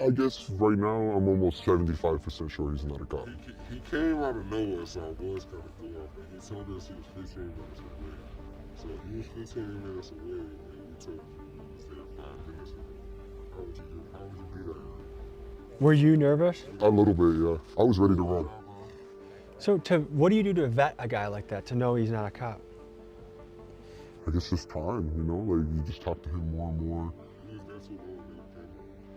[SPEAKER 4] I guess right now I'm almost 75% sure he's not a cop.
[SPEAKER 9] He came out of nowhere, so I was kind of cool off, and he told us he was 15 minutes away. So he was 15 minutes away, and we told him he was there 5 minutes away. How would you do that?
[SPEAKER 2] Were you nervous?
[SPEAKER 4] A little bit, yeah. I was ready to run.
[SPEAKER 2] So what do you do to vet a guy like that to know he's not a cop?
[SPEAKER 4] I guess it's time, you know, like you just talk to him more and more.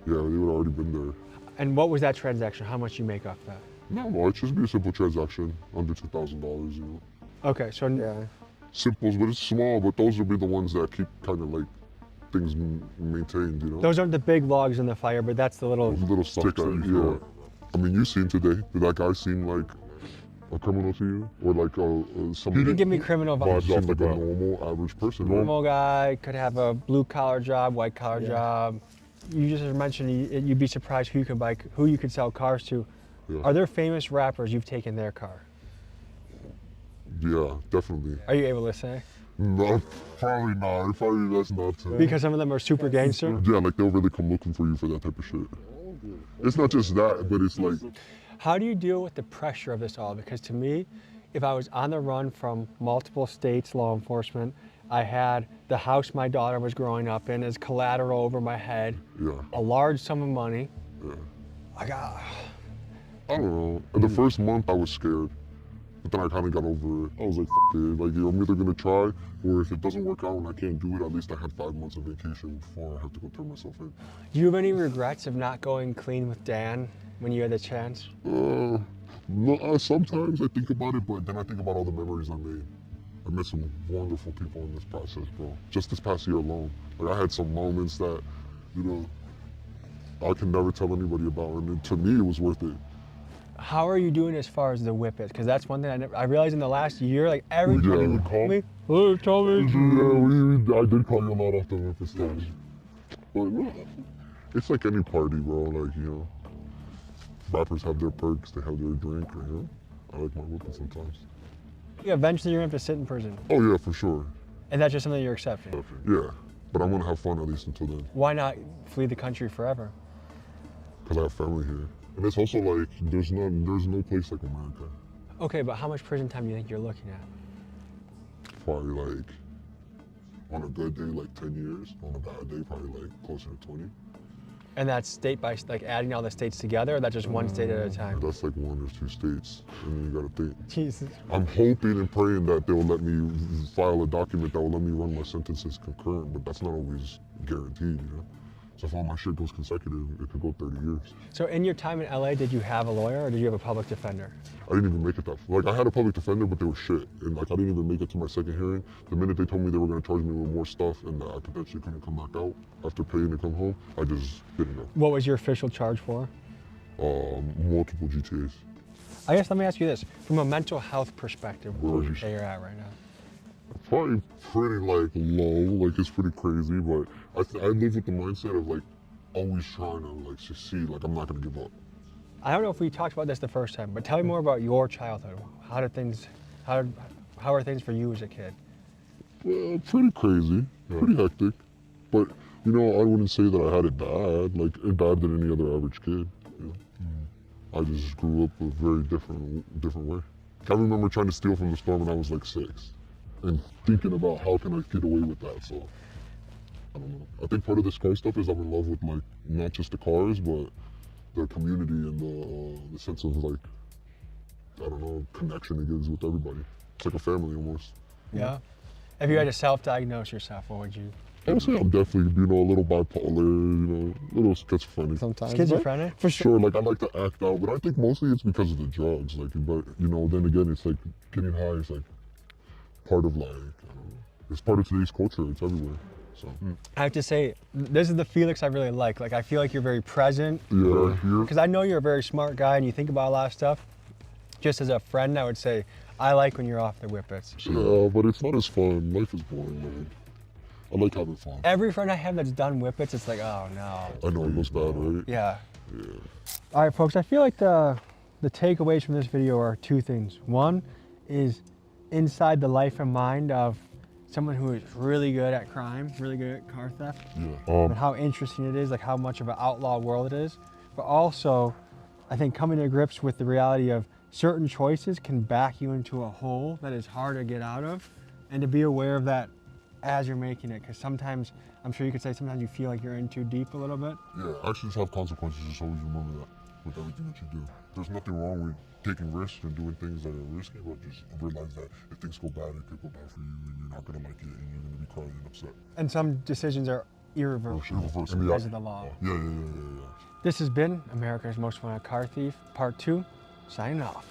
[SPEAKER 4] Yeah, they would already been there.
[SPEAKER 2] And what was that transaction? How much you make off that?
[SPEAKER 4] No, it should be a simple transaction, under $2,000, you know.
[SPEAKER 2] Okay, so yeah.
[SPEAKER 4] Simples, but it's small, but those would be the ones that keep kind of like things maintained, you know.
[SPEAKER 2] Those aren't the big logs in the fire, but that's the little.
[SPEAKER 4] Those little stick, yeah. I mean, you seen today, did that guy seem like a criminal to you? Or like somebody?
[SPEAKER 2] You can give me criminal vibes.
[SPEAKER 4] Seemed like a normal, average person.
[SPEAKER 2] Normal guy, could have a blue collar job, white collar job. You just mentioned you'd be surprised who you could sell cars to.
[SPEAKER 4] Yeah.
[SPEAKER 2] Are there famous rappers you've taken their car?
[SPEAKER 4] Yeah, definitely.
[SPEAKER 2] Are you able to say?
[SPEAKER 4] No, probably not. Probably that's not true.
[SPEAKER 2] Because some of them are super gangster?
[SPEAKER 4] Yeah, like they'll really come looking for you for that type of shit. It's not just that, but it's like...
[SPEAKER 2] How do you deal with the pressure of this all? Because to me, if I was on the run from multiple states, law enforcement, I had the house my daughter was growing up in as collateral over my head, a large sum of money.
[SPEAKER 4] Yeah.
[SPEAKER 2] I
[SPEAKER 4] don't know. The first month I was scared, but then I kind of got over it. I was like, F it. Like, I'm either gonna try, or if it doesn't work out and I can't do it, at least I had 5 months of vacation before I have to go turn myself in.
[SPEAKER 2] Do you have any regrets of not going clean with Dan when you had the chance?
[SPEAKER 4] No, sometimes I think about it, but then I think about all the memories I made. I met some wonderful people in this process, bro. Just this past year alone. Like, I had some moments that, you know, I can never tell anybody about, and to me, it was worth it.
[SPEAKER 2] How are you doing as far as the whippets? Because that's one thing I realized in the last year, like every time you would call me, oh, tell me.
[SPEAKER 4] Yeah, I did call you a lot off the whippet stage. But no, it's like any party, bro. Like, you know, rappers have their perks, they have their drink, you know. I like my whippet sometimes.
[SPEAKER 2] Yeah, eventually you're gonna have to sit in prison.
[SPEAKER 4] Oh yeah, for sure.
[SPEAKER 2] And that's just something you're accepting?
[SPEAKER 4] Yeah, but I'm gonna have fun at least until then.
[SPEAKER 2] Why not flee the country forever?
[SPEAKER 4] Because I have family here. And it's also like, there's no place like America.
[SPEAKER 2] Okay, but how much prison time do you think you're looking at?
[SPEAKER 4] Probably like, on a good day, like 10 years. On a bad day, probably like closer to 20.
[SPEAKER 2] And that's state by, like adding all the states together, or that's just one state at a time?
[SPEAKER 4] That's like 1 or 2 states, and then you gotta think.
[SPEAKER 2] Jesus.
[SPEAKER 4] I'm hoping and praying that they'll let me file a document that will let me run my sentences concurrent, but that's not always guaranteed, you know? So if all my shit goes consecutive, it could go 30 years.
[SPEAKER 2] So in your time in LA, did you have a lawyer or did you have a public defender?
[SPEAKER 4] I didn't even make it that far. Like, I had a public defender, but they were shit. And like, I didn't even make it to my second hearing. The minute they told me they were gonna charge me with more stuff and that I potentially couldn't come back out after paying to come home, I just didn't know.
[SPEAKER 2] What was your official charge for?
[SPEAKER 4] Multiple GTAs.
[SPEAKER 2] I guess let me ask you this. From a mental health perspective, where would you say you're at right now?
[SPEAKER 4] Probably pretty like low, like it's pretty crazy, but I live with the mindset of like always trying to like succeed, like I'm not gonna give up.
[SPEAKER 2] I don't know if we talked about this the first time, but tell me more about your childhood. How are things for you as a kid?
[SPEAKER 4] Well, pretty crazy, pretty hectic, but you know, I wouldn't say that I had it bad, like bad than any other average kid. You know? I just grew up a very different way. I remember trying to steal from the store when I was like 6. And thinking about how can I get away with that, so I don't know. I think part of this car stuff is I'm in love with like not just the cars, but the community and the sense of like, I don't know, connection it gives with everybody. It's like a family almost.
[SPEAKER 2] Yeah. If you had to self-diagnose yourself, what would you?
[SPEAKER 4] I would say I'm definitely, you know, a little bipolar, you know, a little schizophrenic.
[SPEAKER 2] Sometimes. Schizophrenic?
[SPEAKER 4] For sure, like I like to act out, but I think mostly it's because of the drugs. Like, but you know, then again, it's like getting high is like part of like, I don't know, it's part of today's culture. It's everywhere. So
[SPEAKER 2] I have to say, this is the Felix I really like. Like, I feel like you're very present.
[SPEAKER 4] Yeah.
[SPEAKER 2] Because I know you're a very smart guy and you think about a lot of stuff. Just as a friend, I would say, I like when you're off the whippets.
[SPEAKER 4] Yeah, but it's not as fun. Life is boring, man. I like having fun.
[SPEAKER 2] Every friend I have that's done whippets, it's like, oh no.
[SPEAKER 4] I know, it looks bad, right?
[SPEAKER 2] Yeah.
[SPEAKER 4] Yeah.
[SPEAKER 2] All right, folks, I feel like the takeaways from this video are two things. One is inside the life and mind of someone who is really good at crime, really good at car theft,
[SPEAKER 4] Yeah.
[SPEAKER 2] and how interesting it is, like how much of an outlaw world it is. But also, I think coming to grips with the reality of certain choices can back you into a hole that is hard to get out of, and to be aware of that as you're making it, because sometimes, I'm sure you could say sometimes you feel like you're in too deep a little bit.
[SPEAKER 4] Yeah, actions have consequences, just always remember that with everything that you do. There's nothing wrong with taking risks and doing things that are risky, but just realize that if things go bad, it could go bad for you, and you're not gonna like it, and you're gonna be crying and upset.
[SPEAKER 2] And some decisions are irreversible because of the law.
[SPEAKER 4] Yeah.
[SPEAKER 2] This has been America's Most Wanted Car Thief, Part 2, signing off.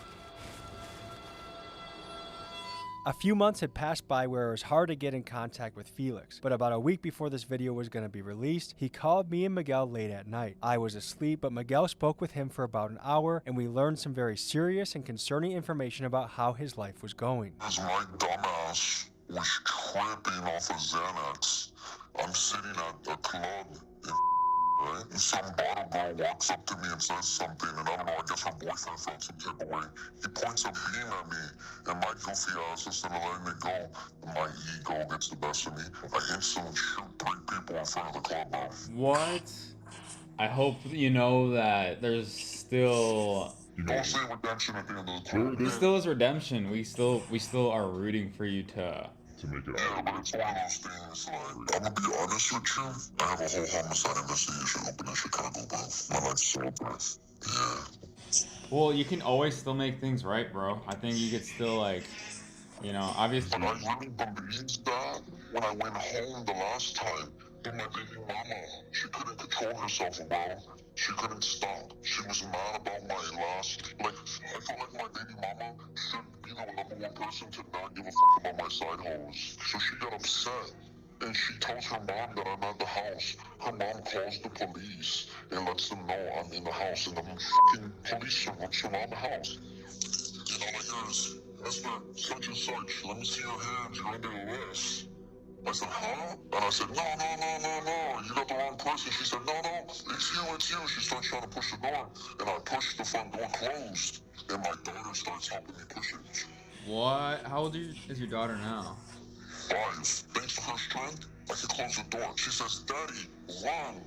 [SPEAKER 2] A few months had passed by where it was hard to get in contact with Felix, but about a week before this video was going to be released, he called me and Miguel late at night. I was asleep, but Miguel spoke with him for about an hour, and we learned some very serious and concerning information about how his life was going.
[SPEAKER 5] As my dumbass was tripping off of Xanax, I'm sitting at a club in right? And some bottle girl walks up to me and says something, and I don't know, I guess her boyfriend felt some type of way. He points a beam at me, and my goofy ass, instead of letting it go, my ego gets the best of me. I instantly shoot 3 people in front of the club, bro.
[SPEAKER 12] What? I hope you know that there's still...
[SPEAKER 5] Don't say redemption at the end of the club.
[SPEAKER 12] There still is redemption. We still are rooting for you to
[SPEAKER 5] make it out. Yeah, but it's one of those things, like, I'm gonna be honest with you, I have a whole homicide investigation open in Chicago, bro. My life's so bad. Yeah.
[SPEAKER 12] Well, you can always still make things right, bro. I think you could still, like, you know, obviously...
[SPEAKER 5] But I really believed that when I went home the last time. But my baby mama, she couldn't control herself, bro. She couldn't stop. She was mad about my last... Like, I felt like my baby mama should be the #1 person to not give a fuck about my side hoes. So she got upset. And she tells her mom that I'm at the house. Her mom calls the police and lets them know I'm in the house. And the fucking police surround the house. And all I hear is, Mister such and such, let me see your hands, you're under arrest. I said, huh? And I said, no, you got the wrong person. She said, no, it's you. She starts trying to push the door, and I pushed the front door closed, and my daughter starts helping me push it.
[SPEAKER 12] What? How old is your daughter now?
[SPEAKER 5] 5. Thanks to her strength, I can close the door. She says, Daddy, run.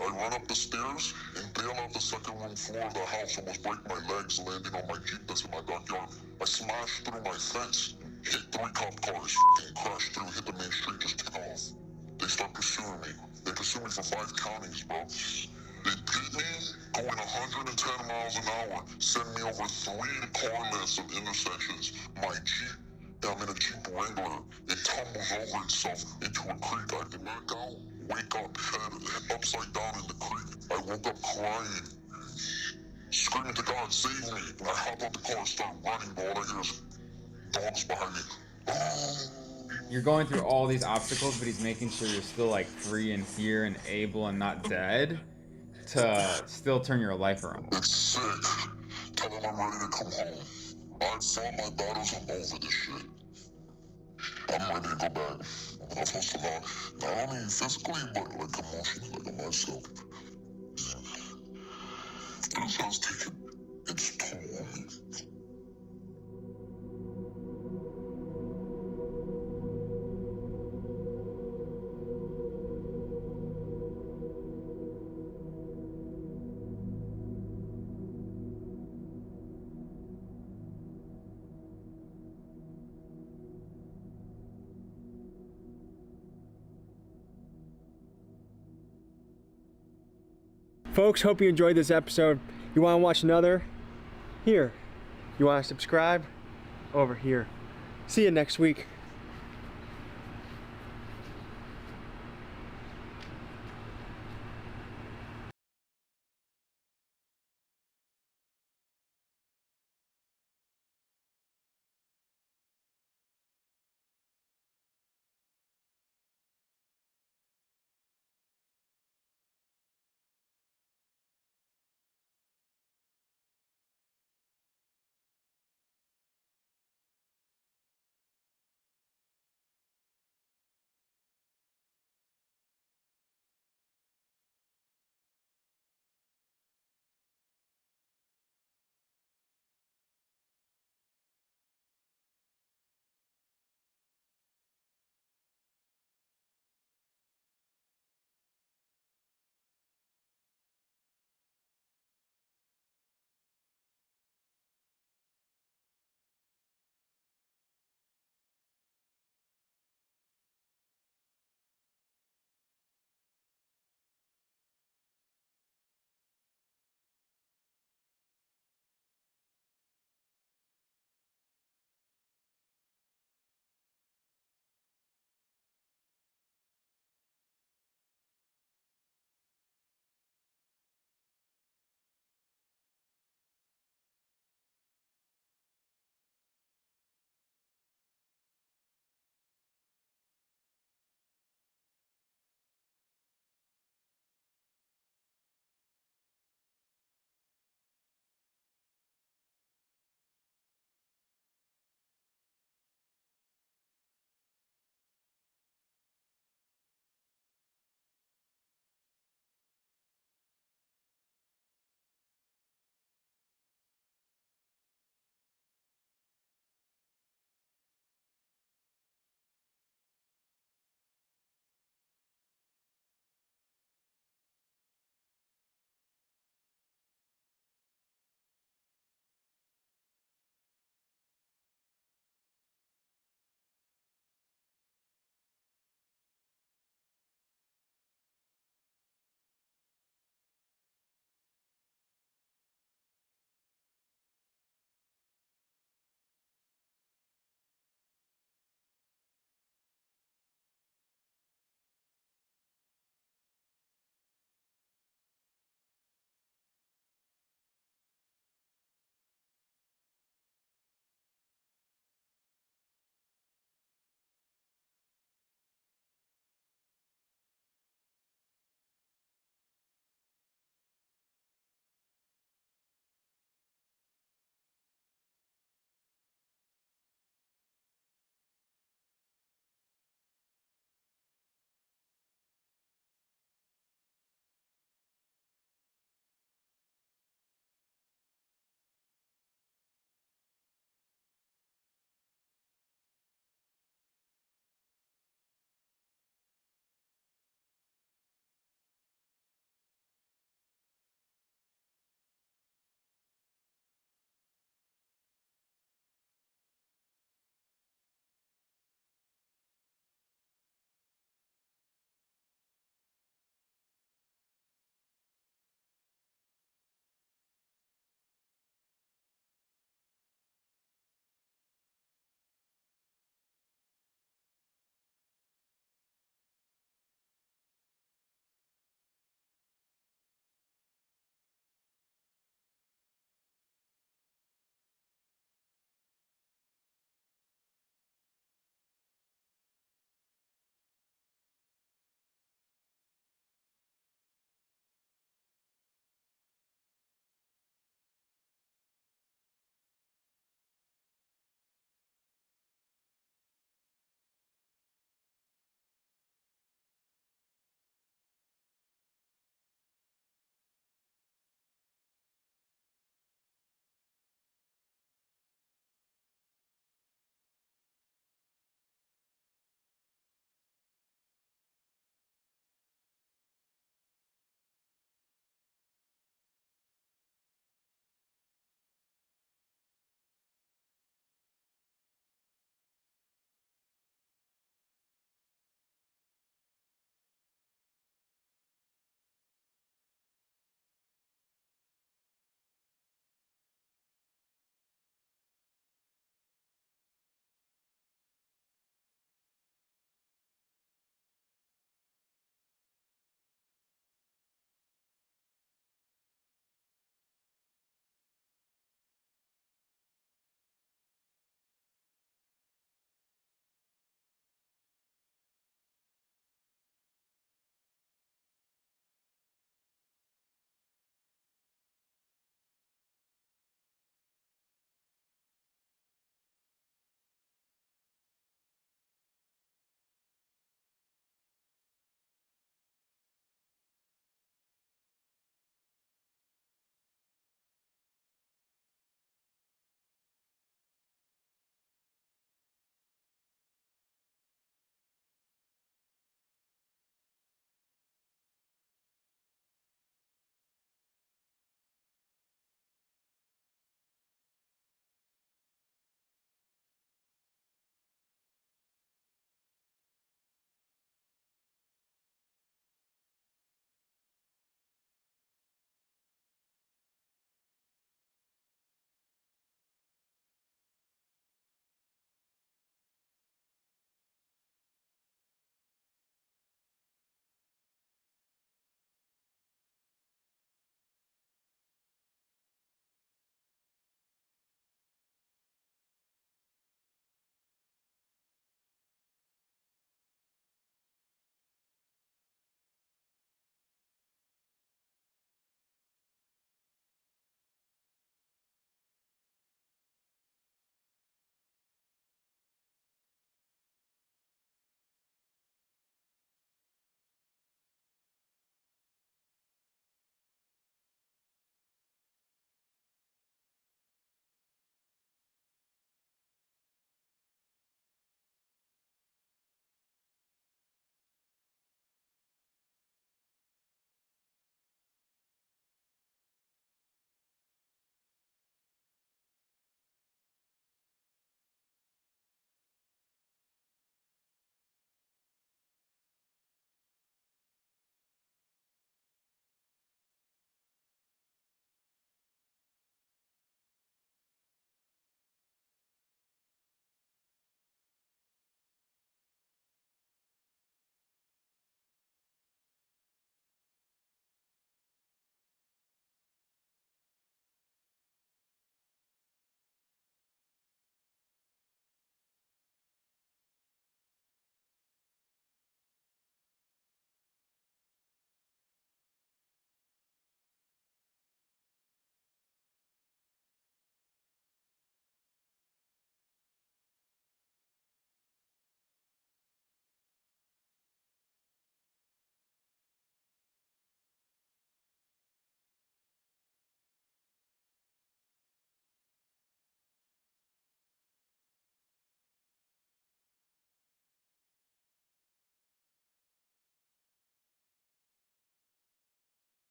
[SPEAKER 5] I run up the stairs and bail out the second room floor of the house, almost break my legs landing on my Jeep that's in my backyard. I smash through my fence, hit 3 cop cars, and crash through, hit the main street, just take off. They start pursuing me. They pursue me for 5 counties, bro. They beat me, going 110 miles an hour, send me over 3 car lengths of intersections. My Jeep, I'm in a Jeep Wrangler, it tumbles over itself into a creek. I black out, wake up, head upside down in the creek. I woke up crying, screaming to God, save me. And I hop out the car and start running, but all I hear is dogs behind me.
[SPEAKER 12] You're going through all these obstacles, but he's making sure you're still, like, free and here and able and not dead to still turn your life around.
[SPEAKER 5] It's sick. Tell him I'm ready to come home. I fought my battles, I'm over this shit. I'm ready to go back. I've hustled out, not only physically, but like emotionally, like on myself. This has taken its toll on me.
[SPEAKER 2] Folks, hope you enjoyed this episode. You want to watch another? Here. You want to subscribe? Over here. See you next week.